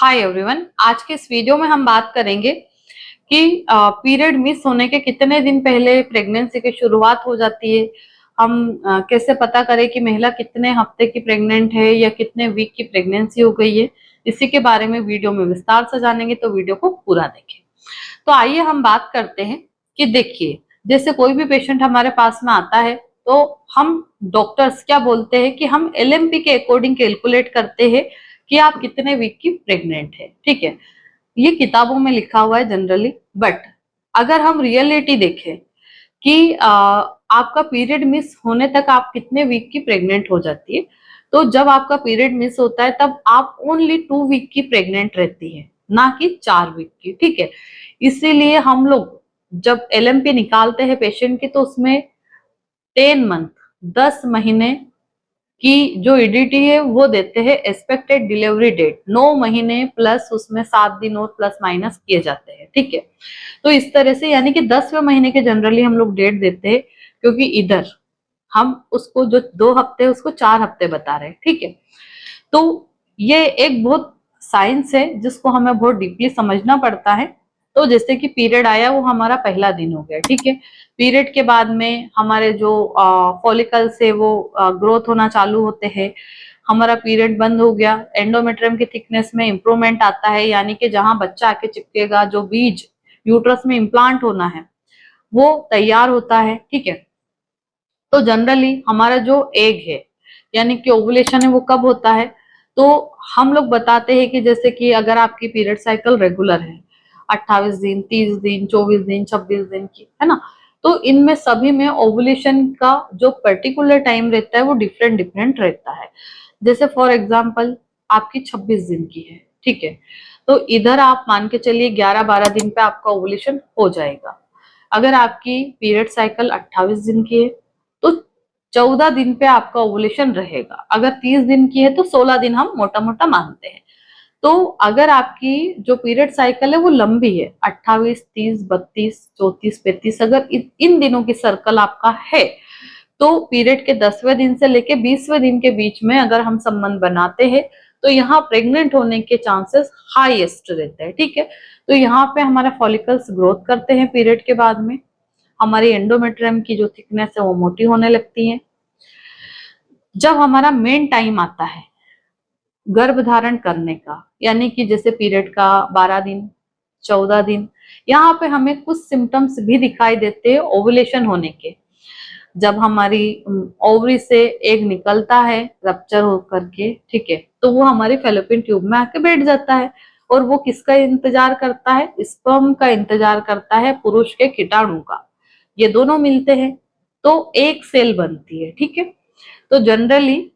Hi everyone, आज के इस वीडियो में हम बात करेंगे कि पीरियड मिस होने के कितने दिन पहले प्रेगनेंसी की शुरुआत हो जाती है। हम कैसे पता करें कि महिला कितने हफ्ते की प्रेग्नेंट है या कितने वीक की प्रेगनेंसी हो गई है। इसी के बारे में वीडियो में विस्तार से जानेंगे, तो वीडियो को पूरा देखें। तो आइए हम बात करते हैं कि देखिए, जैसे कोई भी पेशेंट हमारे पास में आता है तो हम डॉक्टर्स क्या बोलते हैं कि हम एलएमपी के अकॉर्डिंग कैलकुलेट करते हैं कि आप कितने वीक की प्रेग्नेंट है। ठीक है, ये किताबों में लिखा हुआ है जनरली, बट अगर हम रियलिटी देखें कि आपका पीरियड मिस होने तक आप कितने वीक की प्रेग्नेंट हो जाती है, तो जब आपका पीरियड मिस होता है तब आप ओनली 2 वीक की प्रेग्नेंट रहती है, ना कि 4 वीक की। ठीक है, इसीलिए हम लोग जब एलएमपी निकालते हैं पेशेंट की तो उसमें 10 मंथ 10 महीने की जो ईडीटी है वो देते हैं एक्सपेक्टेड डिलीवरी डेट। 9 महीने प्लस उसमें 7 दिन और प्लस माइनस किए जाते हैं। ठीक है, तो इस तरह से यानी कि 10वें महीने के जनरली हम लोग डेट देते हैं, क्योंकि इधर हम उसको जो 2 हफ्ते उसको 4 हफ्ते बता रहे हैं। ठीक है, तो ये एक बहुत साइंस है जिसको हमें बहुत डीपली समझना पड़ता है। तो जैसे कि पीरियड आया, वो हमारा पहला दिन हो गया। ठीक है, पीरियड के बाद में हमारे जो फॉलिकल्स है वो ग्रोथ होना चालू होते हैं। हमारा पीरियड बंद हो गया, एंडोमेट्रियम की थिकनेस में इंप्रूवमेंट आता है, यानी कि जहां बच्चा आके चिपकेगा, जो बीज यूट्रस में इम्प्लांट होना है वो तैयार होता है। ठीक है, तो जनरली हमारा जो एग है यानी कि ओवुलेशन है वो कब होता है, तो हम लोग बताते हैं कि जैसे कि अगर आपकी पीरियड साइकिल रेगुलर है 28 दिन, 30 दिन, 24 दिन, 26 दिन की, है ना, तो इनमें सभी में ओवुलेशन का जो पर्टिकुलर टाइम रहता है वो डिफरेंट डिफरेंट रहता है। जैसे फॉर एग्जाम्पल आपकी 26 दिन की है, ठीक है, तो इधर आप मान के चलिए 11-12 दिन पे आपका ओवुलेशन हो जाएगा। अगर आपकी पीरियड साइकिल 28 दिन की है तो 14 दिन पे आपका ओवुलेशन रहेगा। अगर 30 दिन की है तो 16 दिन हम मोटा मोटा मानते हैं। तो अगर आपकी जो पीरियड साइकिल है वो लंबी है, 28, 30, 32, 34, 35, अगर इन दिनों की सर्कल आपका है, तो पीरियड के 10वें दिन से लेके 20वें दिन के बीच में अगर हम संबंध बनाते हैं तो यहाँ प्रेग्नेंट होने के चांसेस हाईएस्ट रहते हैं। ठीक है, तो यहाँ पे हमारे फॉलिकल्स ग्रोथ करते हैं पीरियड के बाद में, हमारी एंडोमेट्रियम की जो थिकनेस है वो मोटी होने लगती है। जब हमारा मेन टाइम आता है गर्भ धारण करने का, यानी कि जैसे पीरियड का 12 दिन, 14 दिन, यहाँ पे हमें कुछ सिम्टम्स भी दिखाई देते हैं ओवुलेशन होने के। जब हमारी ओवरी से एग निकलता है रप्चर होकर के, ठीक है, तो वो हमारी फेलोपियन ट्यूब में आके बैठ जाता है और वो किसका इंतजार करता है? स्पर्म का इंतजार करता है, पुरुष के कीटाणु का। ये दोनों मिलते हैं तो एक सेल बनती है। ठीक है, तो जनरली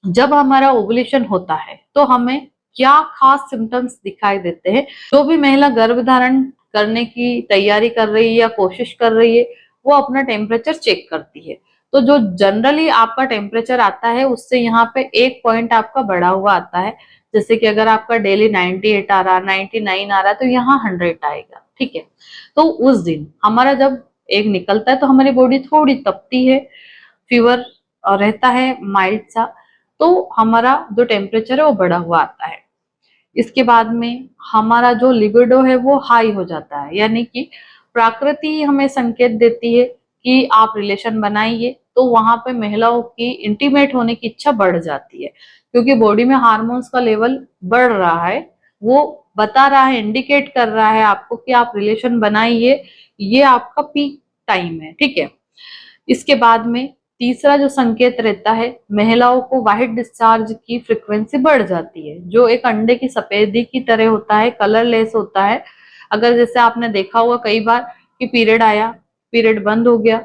जब हमारा ओवुलेशन होता है तो हमें क्या खास सिम्टम्स दिखाई देते हैं? जो भी महिला गर्भ धारण करने की तैयारी कर रही है या कोशिश कर रही है वो अपना टेम्परेचर चेक करती है। तो जो जनरली आपका टेम्परेचर आता है उससे यहाँ पे 1 पॉइंट आपका बढ़ा हुआ आता है। जैसे कि अगर आपका डेली 98 आ रहा, 99 आ रहा है, तो यहाँ 100 आएगा। ठीक है, तो उस दिन हमारा जब एग निकलता है तो हमारी बॉडी थोड़ी तपती है, फीवर रहता है माइल्ड सा, तो हमारा जो टेम्परेचर है वो बढ़ा हुआ आता है। इसके बाद में हमारा जो लिबिडो है वो हाई हो जाता है, यानी कि प्रकृति हमें संकेत देती है कि आप रिलेशन बनाइए, तो वहां पे महिलाओं की इंटीमेट होने की इच्छा बढ़ जाती है, क्योंकि बॉडी में हार्मोन्स का लेवल बढ़ रहा है। वो बता रहा है, इंडिकेट कर रहा है आपको कि आप रिलेशन बनाइए, ये आपका पीक टाइम है। ठीक है, इसके बाद में तीसरा जो संकेत रहता है, महिलाओं को व्हाइट डिस्चार्ज की फ्रीक्वेंसी बढ़ जाती है, जो एक अंडे की सफेदी की तरह होता है, कलरलेस होता है। अगर जैसे आपने देखा होगा कई बार कि पीरियड आया, पीरियड बंद हो गया,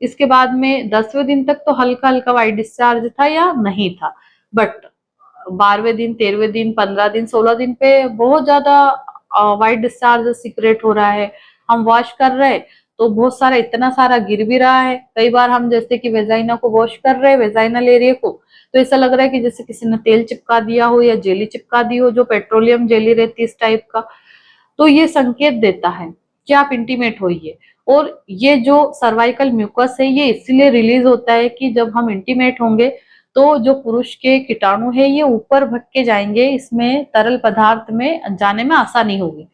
इसके बाद में 10वें दिन तक तो हल्का हल्का व्हाइट डिस्चार्ज था या नहीं था, बट 12वें दिन, 13वें दिन, 15 दिन, 16 दिन पे बहुत ज्यादा व्हाइट डिस्चार्ज सीक्रेट हो रहा है। हम वॉश कर रहे हैं तो बहुत सारा, इतना सारा गिर भी रहा है। कई बार हम जैसे कि वेजाइना को वॉश कर रहे हैं, वेजाइनल एरिया को, तो ऐसा लग रहा है कि जैसे किसी ने तेल चिपका दिया हो या जेली चिपका दी हो, जो पेट्रोलियम जेली रहती है इस टाइप का। तो ये संकेत देता है कि आप इंटीमेट होइए। और ये जो सर्वाइकल म्यूकस है ये इसलिए रिलीज होता है कि जब हम इंटीमेट होंगे तो जो पुरुष के कीटाणु है ये ऊपर भग के जाएंगे, इसमें तरल पदार्थ में जाने में आसानी होगी।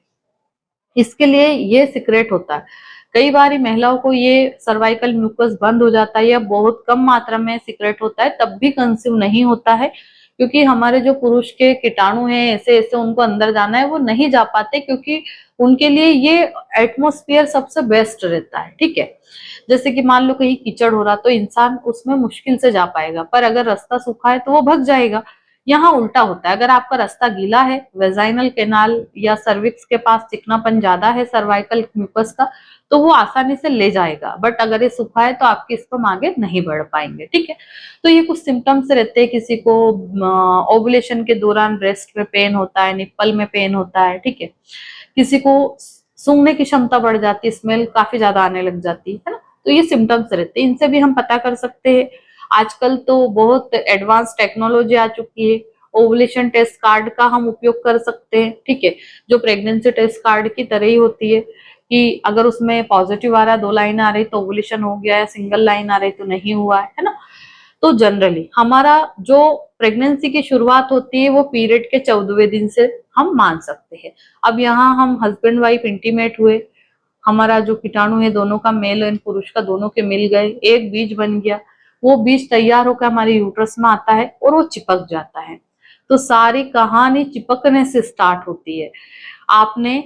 इसके लिए ये सीक्रेट होता है। कई बार महिलाओं को ये सर्वाइकल म्यूकस बंद हो जाता है या बहुत कम मात्रा में सीक्रेट होता है, तब भी कंसीव नहीं होता है, क्योंकि हमारे जो पुरुष के कीटाणु हैं ऐसे ऐसे उनको अंदर जाना है वो नहीं जा पाते, क्योंकि उनके लिए ये एटमॉस्फेयर सबसे बेस्ट रहता है। ठीक है, जैसे कि मान लो कहीं कीचड़ हो रहा तो इंसान उसमें मुश्किल से जा पाएगा, पर अगर रास्ता सूखा है तो वो भग जाएगा। यहाँ उल्टा होता है, अगर आपका रास्ता गीला है, वेजाइनल कैनाल या सर्विक्स के पास चिकनापन ज्यादा है सर्वाइकल म्यूकस का, तो वो आसानी से ले जाएगा, बट अगर ये सूखा है तो आपके स्पर्म आगे नहीं बढ़ पाएंगे। ठीक है, तो ये कुछ सिम्टम्स रहते हैं। किसी को ओवुलेशन के दौरान ब्रेस्ट में पेन होता है, निप्पल में पेन होता है। ठीक है, किसी को सूंघने की क्षमता बढ़ जाती है, स्मेल काफी ज्यादा आने लग जाती है ना, तो ये सिम्टम्स रहते हैं, इनसे भी हम पता कर सकते हैं। आजकल तो बहुत एडवांस टेक्नोलॉजी आ चुकी है, ओवुलेशन टेस्ट कार्ड का हम उपयोग कर सकते हैं। ठीक है, जो प्रेगनेंसी टेस्ट कार्ड की तरह ही होती है कि अगर उसमें पॉजिटिव आ रहा है, 2 लाइन आ रही तो ओवुलेशन हो गया है, सिंगल लाइन आ रही तो नहीं हुआ है ना। तो जनरली हमारा जो प्रेगनेंसी की शुरुआत होती है वो पीरियड के 14वें दिन से हम मान सकते हैं। अब यहाँ हम हस्बैंड वाइफ इंटीमेट हुए, हमारा जो कीटाणु है दोनों का, मेल एंड पुरुष का, दोनों के मिल गए, एक बीज बन गया, वो बीज तैयार होकर हमारे यूट्रस में आता है और वो चिपक जाता है। तो सारी कहानी चिपकने से स्टार्ट होती है। आपने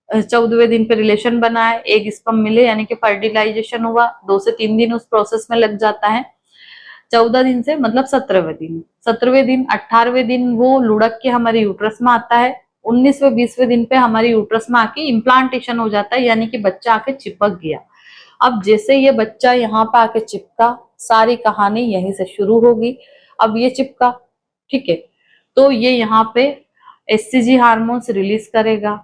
14वें दिन पे रिलेशन बनाया, एक स्पर्म मिले यानी कि फर्टिलाइजेशन हुआ, 2 से 3 दिन उस प्रोसेस में लग जाता है। 14 दिन से मतलब 17वें दिन, 17वें दिन 18वें दिन वो लुढ़क के हमारे यूट्रस में आता है, 19वें 20वें दिन पे हमारी यूट्रस में आके इम्प्लांटेशन हो जाता है, यानी कि बच्चा आके चिपक गया। अब जैसे ये बच्चा यहाँ पे आके चिपका, सारी कहानी यहीं से शुरू होगी। अब ये चिपका, ठीक है, तो ये यहाँ पे एचसीजी हार्मोन्स रिलीज करेगा।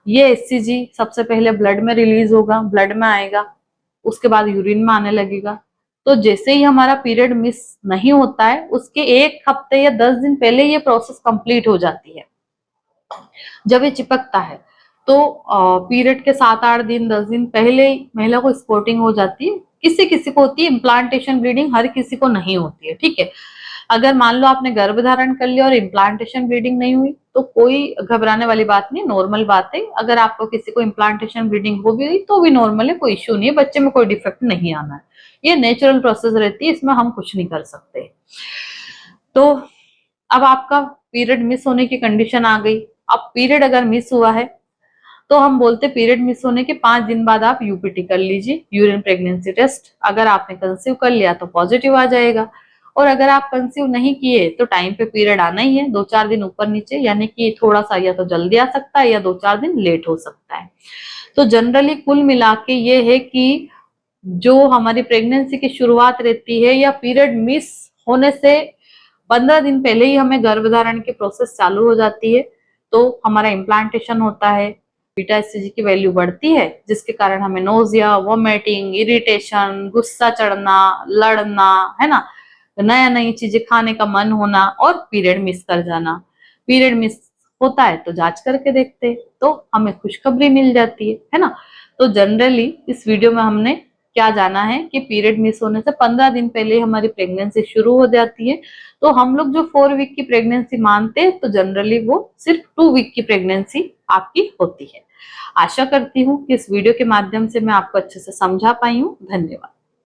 ये एचसीजी सबसे पहले ब्लड में रिलीज होगा, ब्लड में आएगा, उसके बाद यूरिन में आने लगेगा। तो जैसे ही हमारा पीरियड मिस नहीं होता है, उसके 1 हफ्ते या 10 दिन पहले ये प्रोसेस कंप्लीट हो जाती है। जब ये चिपकता है तो पीरियड के 7-8 दिन 10 दिन पहले महिला को स्पॉटिंग हो जाती है। किसी किसी को होती है, इम्प्लांटेशन ब्लीडिंग हर किसी को नहीं होती है। ठीक है, अगर मान लो आपने गर्भ धारण कर लिया और इम्प्लांटेशन ब्लीडिंग नहीं हुई तो कोई घबराने वाली बात नहीं, नॉर्मल बात है। अगर आपको किसी को इम्प्लांटेशन ब्लीडिंग हो भी गई तो भी नॉर्मल है, कोई इश्यू नहीं है, बच्चे में कोई डिफेक्ट नहीं आना है, ये नेचुरल प्रोसेस रहती है, इसमें हम कुछ नहीं कर सकते। तो अब आपका पीरियड मिस होने की कंडीशन आ गई। अब पीरियड अगर मिस हुआ है तो हम बोलते पीरियड मिस होने के 5 दिन बाद आप यूपीटी कर लीजिए, यूरिन प्रेगनेंसी टेस्ट। अगर आपने कंसीव कर लिया तो पॉजिटिव आ जाएगा, और अगर आप कंसीव नहीं किए तो टाइम पे पीरियड आना ही है, 2-4 दिन ऊपर नीचे, यानी कि थोड़ा सा या तो जल्दी आ सकता है या 2-4 दिन लेट हो सकता है। तो जनरली कुल मिला के ये है कि जो हमारी प्रेगनेंसी की शुरुआत रहती है या पीरियड मिस होने से 15 दिन पहले ही हमें गर्भधारण की प्रोसेस चालू हो जाती है, तो हमारा इम्प्लांटेशन होता है, बीटा एचसीजी की वैल्यू बढ़ती है, जिसके कारण हमें नोजिया, वोमिटिंग, इरिटेशन, गुस्सा चढ़ना, लड़ना, है ना, नया नई चीजें खाने का मन होना और पीरियड मिस कर जाना। पीरियड मिस होता है तो जांच करके देखते हैं तो हमें खुशखबरी मिल जाती है ना। तो जनरली इस वीडियो में हमने क्या जाना है कि पीरियड मिस होने से 15 दिन पहले हमारी प्रेगनेंसी शुरू हो जाती है। तो हम लोग जो 4 वीक की प्रेगनेंसी मानते हैं, तो जनरली वो सिर्फ 2 वीक की प्रेगनेंसी आपकी होती है। आशा करती हूँ कि इस वीडियो के माध्यम से मैं आपको अच्छे से समझा पाई हूँ। धन्यवाद।